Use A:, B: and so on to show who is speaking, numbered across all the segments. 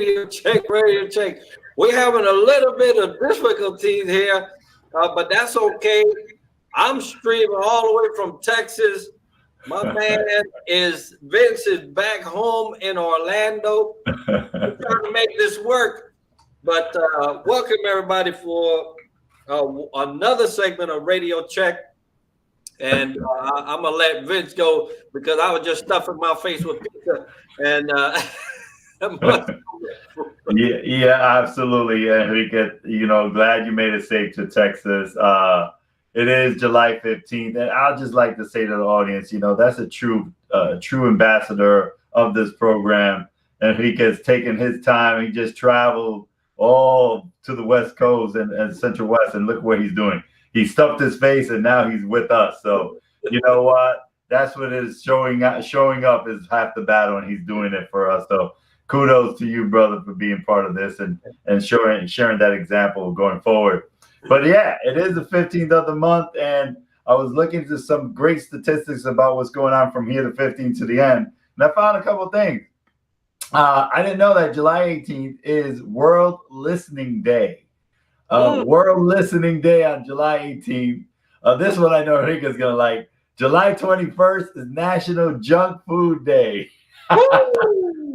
A: Radio check, radio check. We're having a little bit of difficulties here, but that's okay. I'm streaming all the way from Texas. My man is Vince is back home in Orlando. We're trying to make this work. But welcome everybody for another segment of Radio Check. And I'm gonna let Vince go because I was just stuffing my face with pizza and
B: yeah, absolutely, Enrique. Glad you made it safe to Texas. It is July 15th, and I'll just like to say to the audience, that's a true ambassador of this program. Enrique's taken his time. He just traveled all to the West Coast and Central West, and look what he's doing. He stuffed his face, and now he's with us. So you know what? That's what it is. Showing up is half the battle, and he's doing it for us. So kudos to you, brother, for being part of this and sharing that example going forward. But yeah, it is the 15th of the month, and I was looking into some great statistics about what's going on from here to 15 to the end, and I found a couple of things. I didn't know that July 18th is World Listening Day. World Listening Day on July 18th. This one I know Enrique's gonna like. July 21st is National Junk Food Day.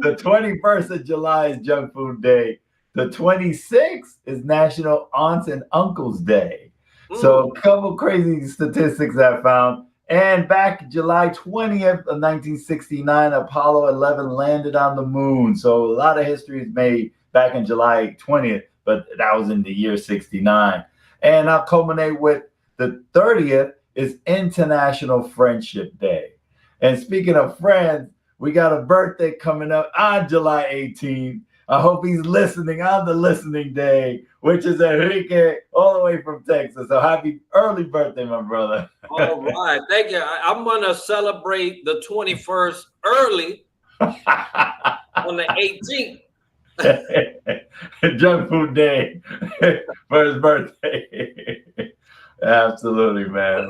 B: The 21st of July is Junk Food Day. The 26th is National Aunts and Uncles Day. So a couple crazy statistics I found. And back July 20th of 1969, Apollo 11 landed on the moon. So a lot of history is made back in July 20th, but that was in the year 69. And I'll culminate with the 30th is International Friendship Day. And speaking of friends, we got a birthday coming up on July 18th. I hope he's listening on the listening day, which is Enrique all the way from Texas. So happy early birthday, my brother.
A: All right. Thank you. I'm going to celebrate the 21st early on the
B: 18th. Junk Food Day for his birthday. Absolutely, man.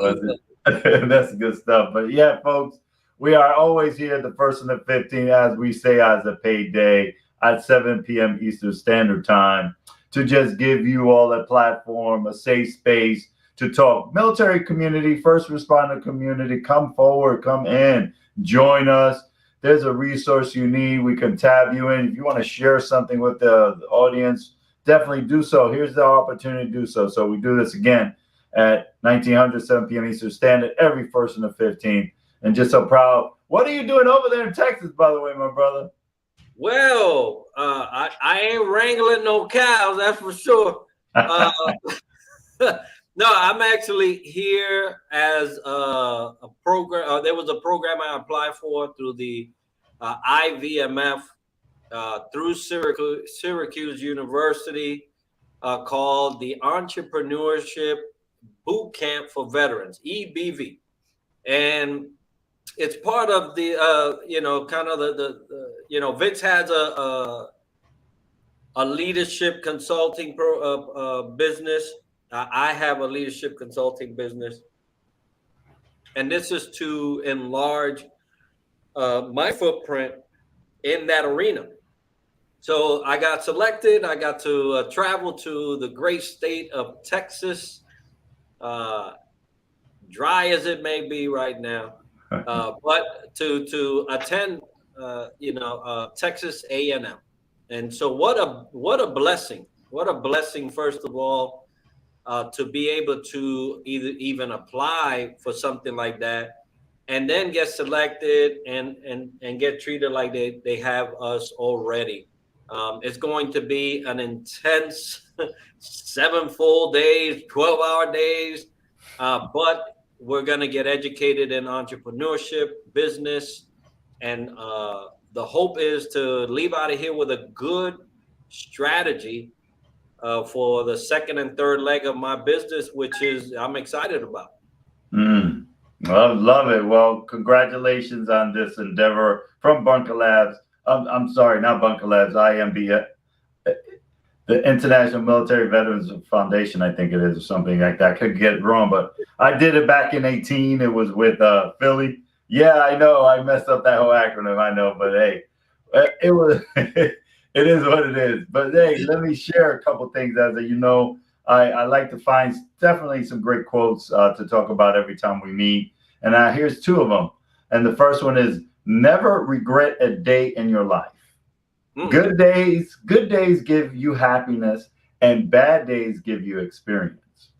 B: That's good stuff. But yeah, folks, we are always here the 1st and the 15th, as we say, as a paid day at 7 p.m. Eastern Standard Time, to just give you all a platform, a safe space to talk. Military community, first responder community, come forward, come in, join us. There's a resource you need. We can tab you in. If you want to share something with the audience, definitely do so. Here's the opportunity to do so. So we do this again at 1900, 7 p.m. Eastern Standard, every 1st and the 15th. And just so proud. What are you doing over there in Texas, by the way, my brother?
A: Well, I ain't wrangling no cows, that's for sure. No, I'm actually here as a program. There was a program I applied for through the IVMF through Syracuse University called the Entrepreneurship Boot Camp for Veterans, EBV. And it's part of the, kind of the Vince has a leadership consulting business. I have a leadership consulting business. And this is to enlarge my footprint in that arena. So I got selected. I got to travel to the great state of Texas, dry as it may be right now. But to attend, Texas A&M, and so what a blessing! What a blessing! First of all, to be able to even apply for something like that, and then get selected and get treated like they have us already. It's going to be an intense 7 full days, 12-hour days, but we're going to get educated in entrepreneurship, business, and the hope is to leave out of here with a good strategy for the second and third leg of my business, which is I'm excited about.
B: I love it. Well, congratulations on this endeavor from Bunker Labs. I'm sorry, not Bunker Labs, IMB, the International Military Veterans Foundation, I think it is, or something like that. I could get it wrong, but I did it back in 2018. It was with Philly. Yeah, I know. I messed up that whole acronym. I know, but hey, it was It is what it is. But hey, let me share a couple things. As you know, I like to find definitely some great quotes to talk about every time we meet. And here's two of them. And the first one is, never regret a day in your life. Good days give you happiness, and bad days give you experience.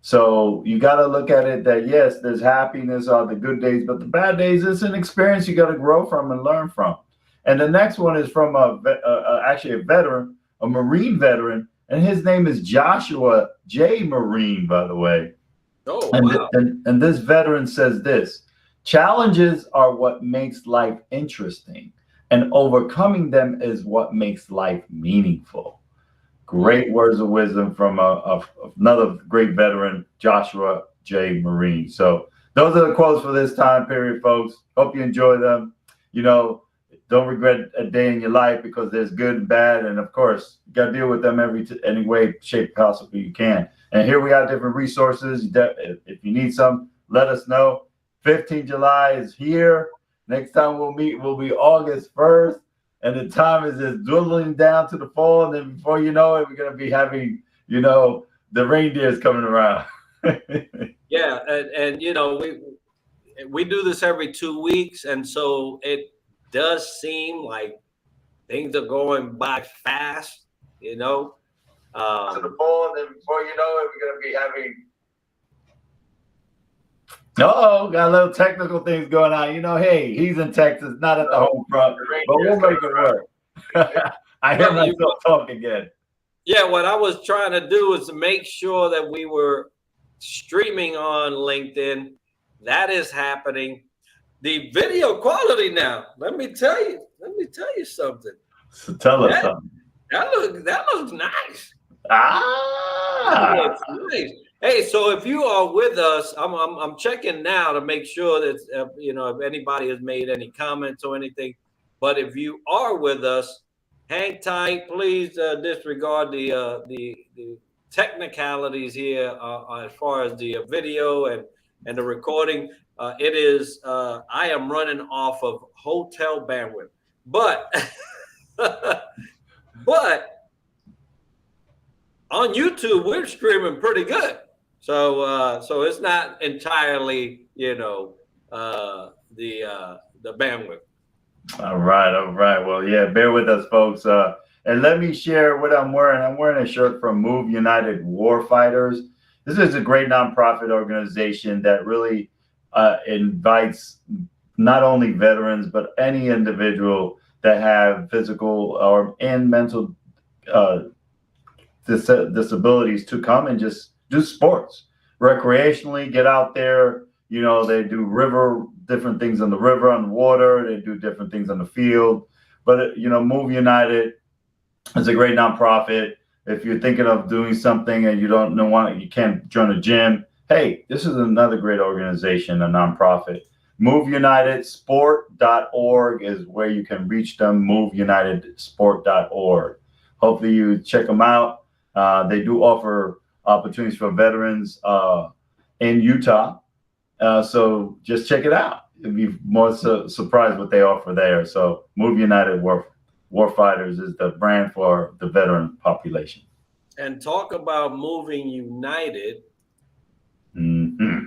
B: So you got to look at it that yes, there's happiness on the good days, but the bad days is an experience you got to grow from and learn from. And the next one is from actually a veteran, a Marine veteran, and his name is Joshua J. Marine, by the way.
A: Oh,
B: and,
A: wow.
B: and this veteran says this: challenges are what makes life interesting, and overcoming them is what makes life meaningful. Great words of wisdom from another great veteran, Joshua J. Marine. So those are the quotes for this time period, folks. Hope you enjoy them. You know, don't regret a day in your life, because there's good and bad. And of course, you got to deal with them any way, shape possible you can. And here we got different resources. If you need some, let us know. 15 July is here. Next time we'll meet will be August 1st. And the time is just dwindling down to the fall. And then before you know it, we're going to be having, the reindeers coming around.
A: Yeah. And we do this every 2 weeks. And so it does seem like things are going by fast, to the
B: fall. And then before you know it, we're going to be having. Got a little technical things going on. Hey, he's in Texas, not at the home front, but we'll make it work. I hear myself talk again.
A: Yeah, what I was trying to do is make sure that we were streaming on LinkedIn. That is happening. The video quality now, let me tell you something.
B: So tell us something.
A: That looks nice.
B: That
A: looks nice. Hey, so if you are with us, I'm checking now to make sure that if anybody has made any comments or anything. But if you are with us, hang tight. Please disregard the technicalities here as far as the video and the recording. It is I am running off of hotel bandwidth, but on YouTube we're streaming pretty good. So it's not entirely, the bandwidth.
B: All right. Well, yeah, bear with us, folks. And let me share what I'm wearing. I'm wearing a shirt from Move United Warfighters. This is a great nonprofit organization that really invites not only veterans, but any individual that have physical and mental disabilities to come and just do sports recreationally, get out there. They do different things on the river, on the water. They do different things on the field. But, Move United is a great nonprofit. If you're thinking of doing something and you don't know you can't join a gym, hey, this is another great organization, a nonprofit. MoveUnitedSport.org is where you can reach them. MoveUnitedSport.org. Hopefully you check them out. They do offer opportunities for veterans in Utah. So just check it out. You'll be more surprised what they offer there. So Move United Warfighters is the brand for the veteran population.
A: And talk about moving united.
B: Mm-hmm.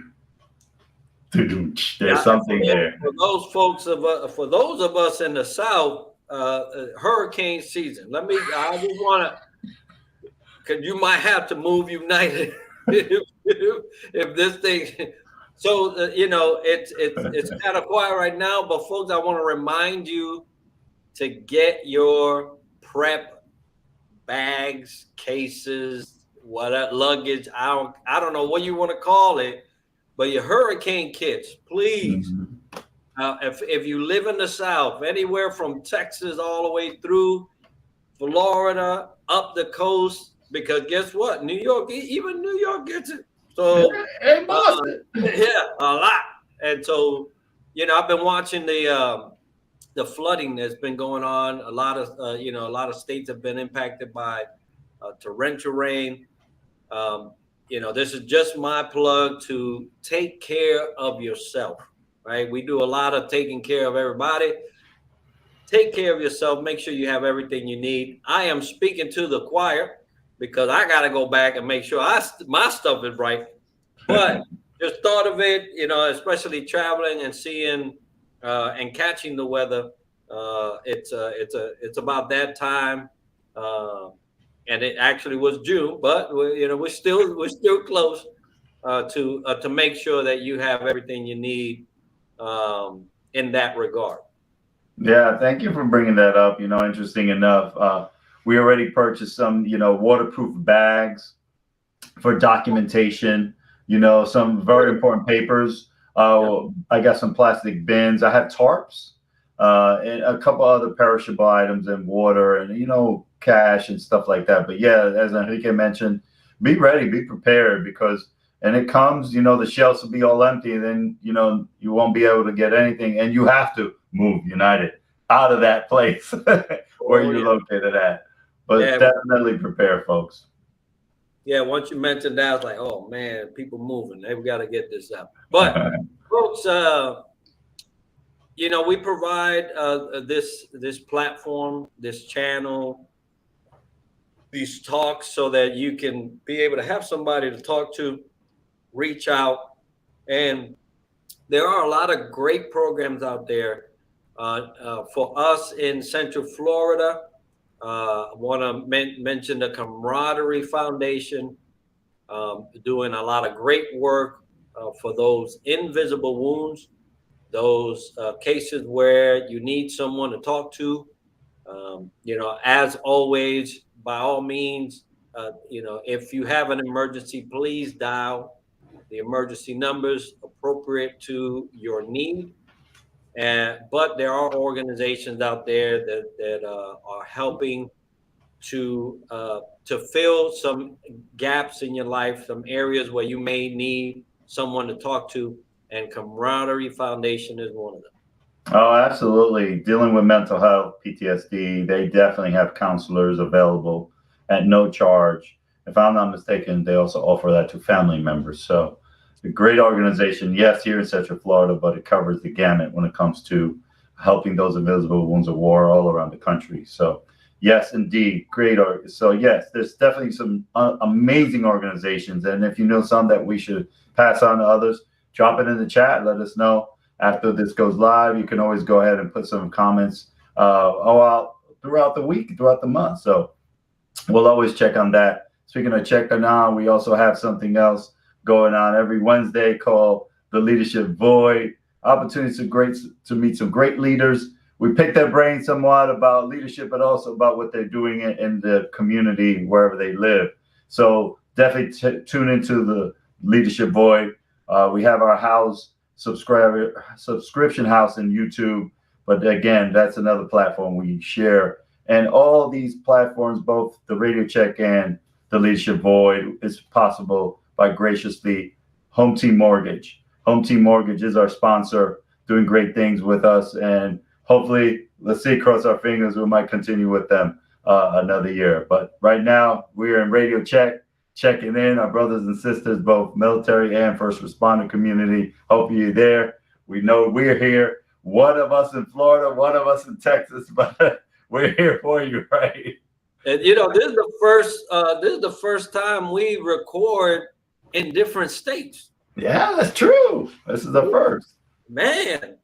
B: There's something there.
A: For those of us in the South, hurricane season. I just want to, because you might have to move united if this thing. So it's kind of quiet right now, but folks, I want to remind you to get your prep bags, cases, luggage. I don't know what you want to call it, but your hurricane kits, please. Mm-hmm. If you live in the South, anywhere from Texas all the way through Florida, up the coast, because guess what? Even New York gets it. So
B: and Boston.
A: A lot. And so, I've been watching the flooding that's been going on. A lot of states have been impacted by torrential rain. This is just my plug to take care of yourself, right? We do a lot of taking care of everybody. take care of yourself. Make sure you have everything you need. I am speaking to the choir because I got to go back and make sure my stuff is right. But just thought of it, especially traveling and seeing and catching the weather. It's about that time, and it actually was June, but we're still close to make sure that you have everything you need in that regard.
B: Yeah, thank you for bringing that up. Interesting enough, we already purchased some, waterproof bags for documentation, some very important papers. I got some plastic bins. I have tarps and a couple other perishable items and water and, cash and stuff like that. But yeah, as Enrique mentioned, be ready, be prepared because and it comes, the shelves will be all empty and then, you won't be able to get anything and you have to move United out of that place where you're located at. But definitely prepare, folks.
A: Yeah, once you mentioned that, I was like, oh man, people moving. They've got to get this out. But folks, we provide this platform, this channel, these talks so that you can be able to have somebody to talk to, reach out. And there are a lot of great programs out there for us in Central Florida. I want to mention the Camaraderie Foundation, doing a lot of great work for those invisible wounds, those cases where you need someone to talk to. As always, by all means, if you have an emergency, please dial the emergency numbers appropriate to your need. But there are organizations out there that are helping to fill some gaps in your life, some areas where you may need someone to talk to, and Camaraderie Foundation is one of them.
B: Oh, absolutely. Dealing with mental health, PTSD, they definitely have counselors available at no charge. If I'm not mistaken, they also offer that to family members. So a great organization, yes, here in Central Florida, but it covers the gamut when it comes to helping those invisible wounds of war all around the country. So yes, indeed, great. So yes, there's definitely some amazing organizations. And if you know some that we should pass on to others, drop it in the chat. Let us know. After this goes live, you can always go ahead and put some comments throughout the week, throughout the month. So we'll always check on that. Speaking of checking on, we also have something else going on every Wednesday called the Leadership Void. Opportunities to meet some great leaders. We pick their brains somewhat about leadership, but also about what they're doing in the community wherever they live. So definitely tune into the Leadership Void. We have our house subscription house in YouTube, but again, that's another platform we share. And all these platforms, both the Radio Check and the Leadership Void, is possible by graciously Home Team Mortgage. Home Team Mortgage is our sponsor, doing great things with us, and hopefully, let's see, cross our fingers, we might continue with them another year. But right now, we're in Radio Check, checking in our brothers and sisters, both military and first responder community. Hope you're there. We know we're here. One of us in Florida, one of us in Texas, but we're here for you, right?
A: And this is the first time we record in different states.
B: Yeah, that's true. This is the first.
A: Man.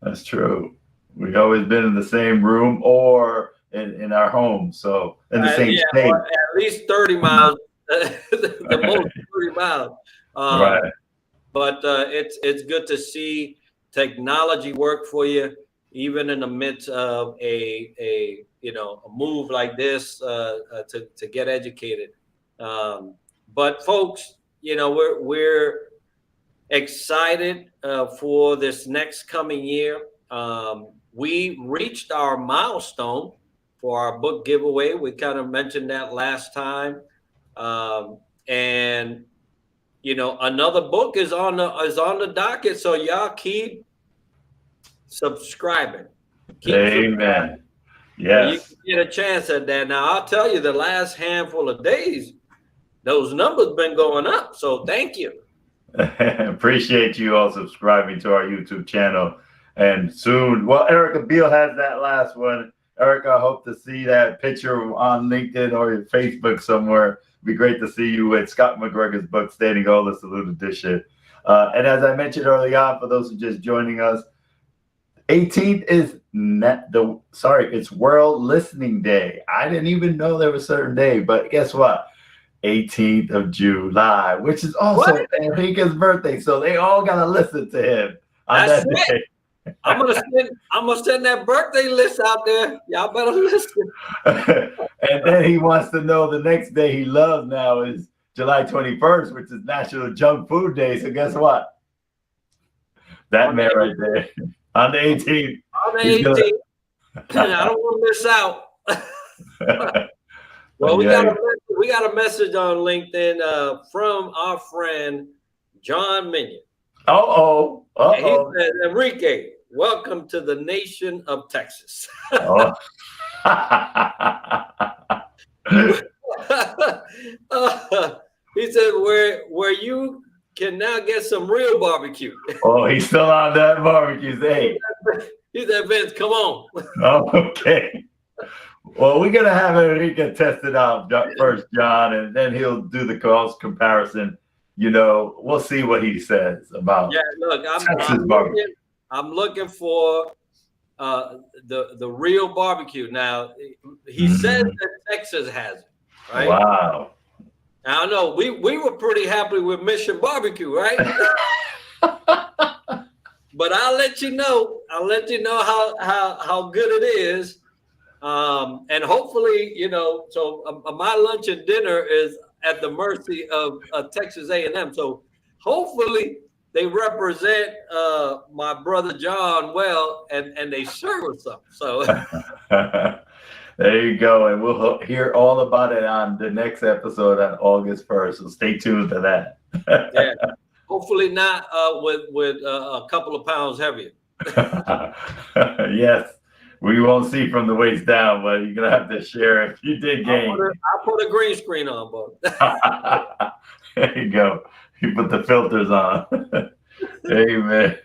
B: That's true. We've always been in the same room or in our home. So in the same state.
A: At least 30 miles. The most 30 miles.
B: Right.
A: But it's good to see technology work for you, even in the midst of a move like this to get educated. But folks, we're excited for this next coming year. We reached our milestone for our book giveaway. We kind of mentioned that last time. And another book is on the docket, so y'all keep subscribing.
B: Amen. Yes.
A: You can get a chance at that. Now I'll tell you, the last handful of days, those numbers been going up. So thank you.
B: Appreciate you all subscribing to our YouTube channel. And soon, well, Erica Beale has that last one. Erica, I hope to see that picture on LinkedIn or your Facebook somewhere. It'd be great to see you with Scott McGregor's book, Standing Ola Salute Edition. And as I mentioned early on, for those who are just joining us, 18th is it's World Listening Day. I didn't even know there was a certain day, but guess what? 18th of July, which is also Enrique's birthday. So they all gotta listen to him on that day.
A: I'm gonna send that birthday list out there. Y'all better listen.
B: And then he wants to know the next day he loves now is July 21st, which is National Junk Food Day. So guess what? That man right there on the 18th.
A: On the 18th. I don't want to miss out. Well, we got a message on LinkedIn from our friend John Minion. He said, Enrique, welcome to the nation of Texas. He said, where you can now get some real barbecue.
B: Oh, he's still on that barbecue. Hey.
A: He said, Vince, come on.
B: Okay. Well, we're going to have Enrique test it out first, John, and then he'll do the cost comparison. You know, we'll see what he says about
A: look, I'm looking for the real barbecue. Now, he says that Texas has it, right?
B: Wow.
A: I don't know. We were pretty happy with Mission Barbecue, right? But I'll let you know. How good it is. And hopefully, so my lunch and dinner is at the mercy of Texas A&M. So hopefully they represent my brother John well, and they serve us something. So
B: there you go, and we'll hear all about it on the next episode on August 1st. So stay tuned to that.
A: Yeah, hopefully not with a couple of pounds heavier.
B: Yes. We won't see from the waist down, but you're gonna have to share if you did gain.
A: I'll put a green screen on, bud.
B: There you go. You put the filters on. Amen.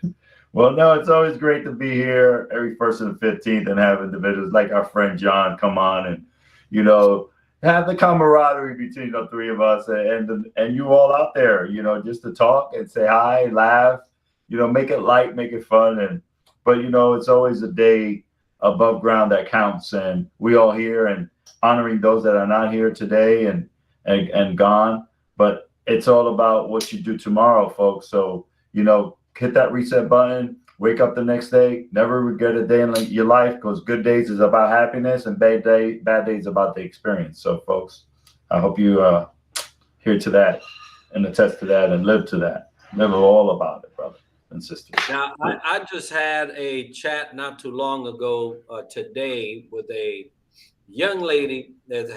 B: Well, no, it's always great to be here every 1st and 15th and have individuals like our friend John come on and, have the camaraderie between the three of us and you all out there, just to talk and say hi, laugh, make it light, make it fun. But it's always a day above ground that counts, and we all here and honoring those that are not here today and gone. But it's all about what you do tomorrow, folks. So hit that reset button, wake up the next day, never regret a day in your life, because good days is about happiness and bad days about the experience. So folks, I hope you hear to that and attest to that and live to that. Live all about it, brother and sister.
A: Now, I just had a chat not too long ago today with a young lady that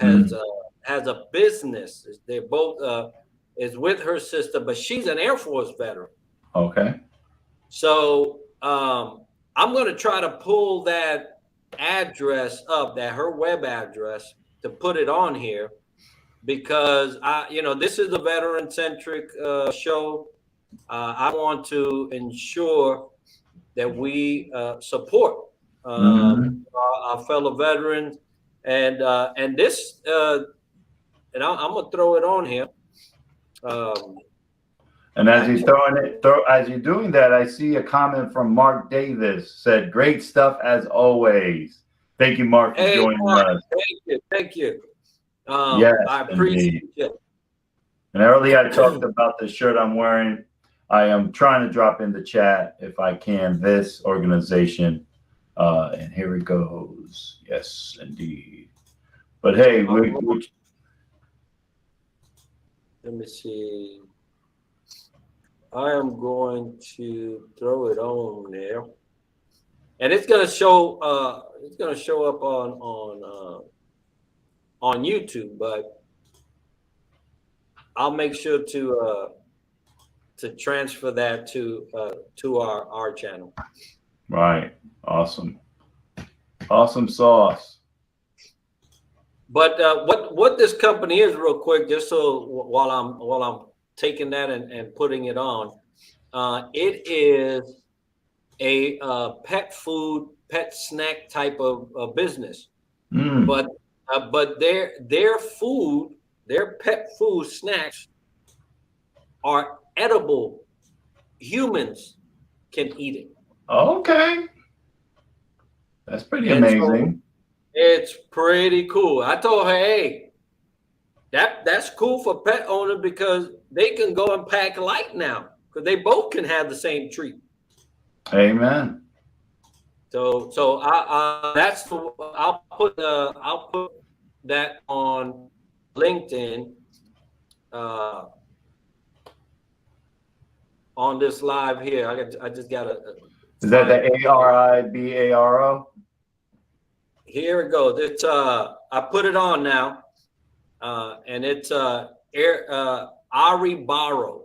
A: has a business. They're both is with her sister, but she's an Air Force veteran.
B: Okay.
A: So I'm going to try to pull that address up, her web address, to put it on here, because this is a veteran-centric show. I want to ensure that we support our fellow veterans, and this, and I'm gonna throw it on here.
B: And as you're doing that, I see a comment from Mark Davis, said, "Great stuff as always." Thank you, Mark, for joining us.
A: Thank you.
B: Yes,
A: I appreciate it.
B: And earlier I talked about the shirt I'm wearing. I am trying to drop in the chat, if I can, this organization. And here it goes. Yes, indeed. But hey, let
A: me see. I am going to throw it on there, and it's going to show. It's going to show up on YouTube, but I'll make sure to transfer that to our channel.
B: Right. Awesome sauce.
A: But what this company is, real quick, just so while I'm taking that and putting it on, it is a pet food, pet snack type of business,
B: Mm.
A: but their food, their pet food snacks are edible. Humans can eat it,
B: Okay. That's pretty
A: and so
B: amazing.
A: it's pretty cool. I told her, hey, that's cool for pet owners because they can go and pack light now because they both can have the same treat.
B: Amen.
A: So that's the I'll put that on LinkedIn uh, on this live here. I just gotta
B: Is that
A: find
B: the ARIBARO?
A: here it goes. It's I put it on now, and it's Ari Barrow.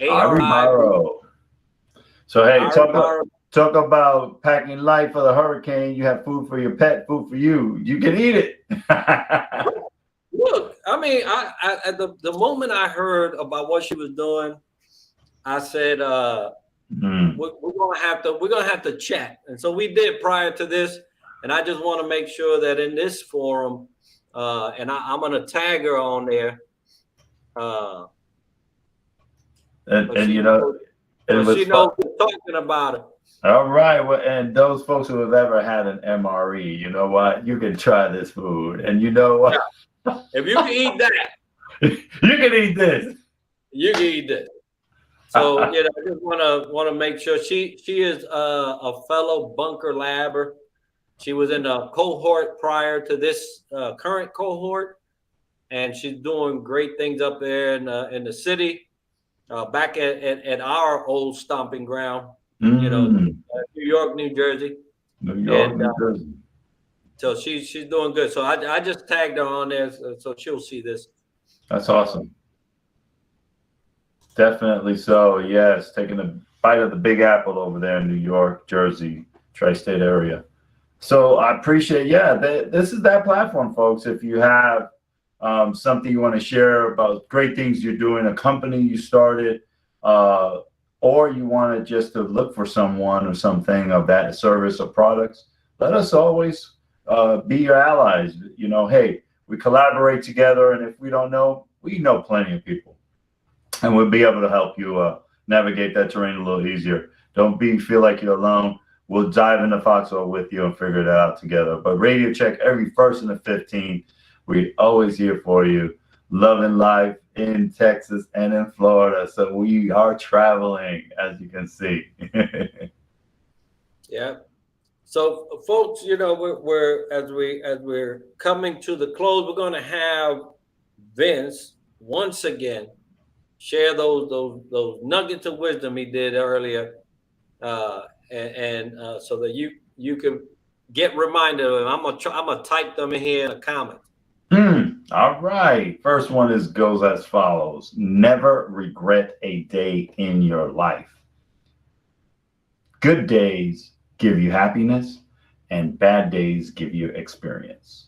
A: ARI
B: ARIBARO. So hey,
A: Ari Barrow.
B: talk about packing light for the hurricane. You have food for your pet, food for you. You can eat it.
A: Look, I mean, I at the moment I heard about what she was doing, I said, we're gonna have to chat, and so we did prior to this, and I just want to make sure that in this forum, and I'm gonna tag her on there,
B: and you know, it was
A: she knows we're talking about it.
B: All right. Well, and those folks who have ever had an MRE, you know what? You can try this food, and you know what?
A: Yeah. If you can eat that,
B: you can eat this.
A: You can eat this. So I just want to make sure she is a fellow bunker labber. She was in a cohort prior to this current cohort, and she's doing great things up there in the city, back at our old stomping ground. New York, New Jersey.
B: New York, New Jersey.
A: So she's doing good. So I just tagged her on there, so she'll see this.
B: That's awesome. Definitely so. Yes, taking a bite of the Big Apple over there in New York, Jersey, tri-state area. So I appreciate. Yeah, this is that platform, folks. If you have something you want to share about great things you're doing, a company you started, or you want to just to look for someone or something of that service or products, let us always be your allies. Hey, we collaborate together, and if we don't know, we know plenty of people, and we'll be able to help you navigate that terrain a little easier. Don't feel like you're alone. We'll dive into Foxhole with you and figure it out together. But Radio Check every 1st and the 15th. We're always here for you. Loving life in Texas and in Florida. So we are traveling, as you can see.
A: Yeah. So folks, we're as we're coming to the close, we're going to have Vince once again share those nuggets of wisdom he did earlier, and so that you can get reminded of them. I'm gonna type them in here in the comments.
B: All right. First one goes as follows: never regret a day in your life. Good days give you happiness, and bad days give you experience.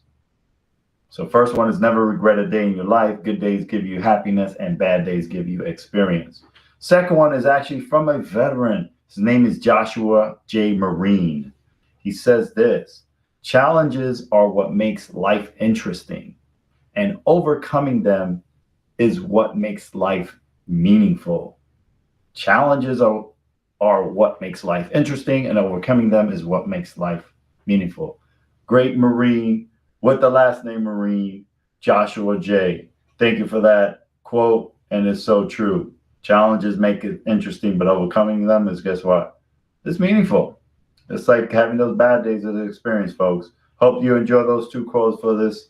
B: So first one is never regret a day in your life. Good days give you happiness, and bad days give you experience. Second one is actually from a veteran. His name is Joshua J. Marine. He says this: challenges are what makes life interesting, and overcoming them is what makes life meaningful. Challenges are what makes life interesting, and overcoming them is what makes life meaningful. Great Marine with the last name Marine, Joshua J. Thank you for that quote, and it's so true. Challenges make it interesting, but overcoming them is, guess what? It's meaningful. It's like having those bad days of the experience, folks. Hope you enjoy those two quotes for this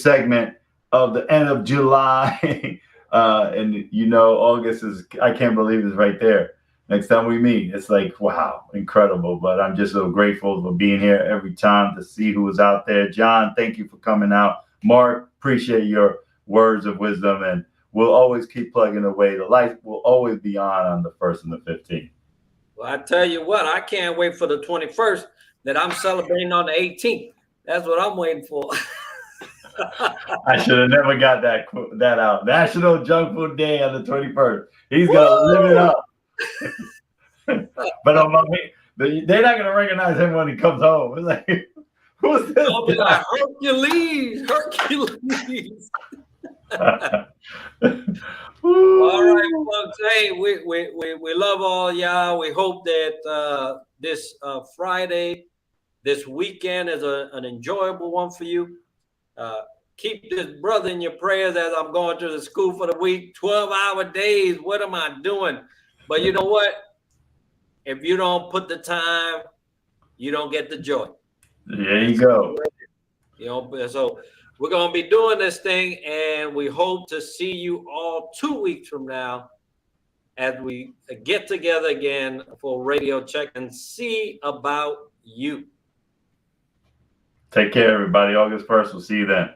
B: segment of the end of July. And August is, I can't believe it's right there. Next time we meet, it's like, wow, incredible. But I'm just so grateful for being here every time to see who is out there. John, thank you for coming out. Mark, appreciate your words of wisdom. And we'll always keep plugging away. The light will always be on the 1st and the 15th.
A: Well, I tell you what, I can't wait for the 21st that I'm celebrating on the 18th. That's what I'm waiting for.
B: I should have never got that out. National Junk Food Day on the 21st. He's going to live it up. But they're not gonna recognize him when he comes home. It's like, who's this
A: They'll be
B: guy?
A: like, Hercules. All right, folks. Hey, we love all y'all. We hope that this Friday, this weekend is an enjoyable one for you. Keep this brother in your prayers as I'm going to the school for the week. 12-hour days. What am I doing? But you know what? If you don't put the time, you don't get the joy.
B: There you go.
A: You know, so we're going to be doing this thing, and we hope to see you all 2 weeks from now as we get together again for Radio Check and see about you.
B: Take care, everybody. August 1st. We'll see you then.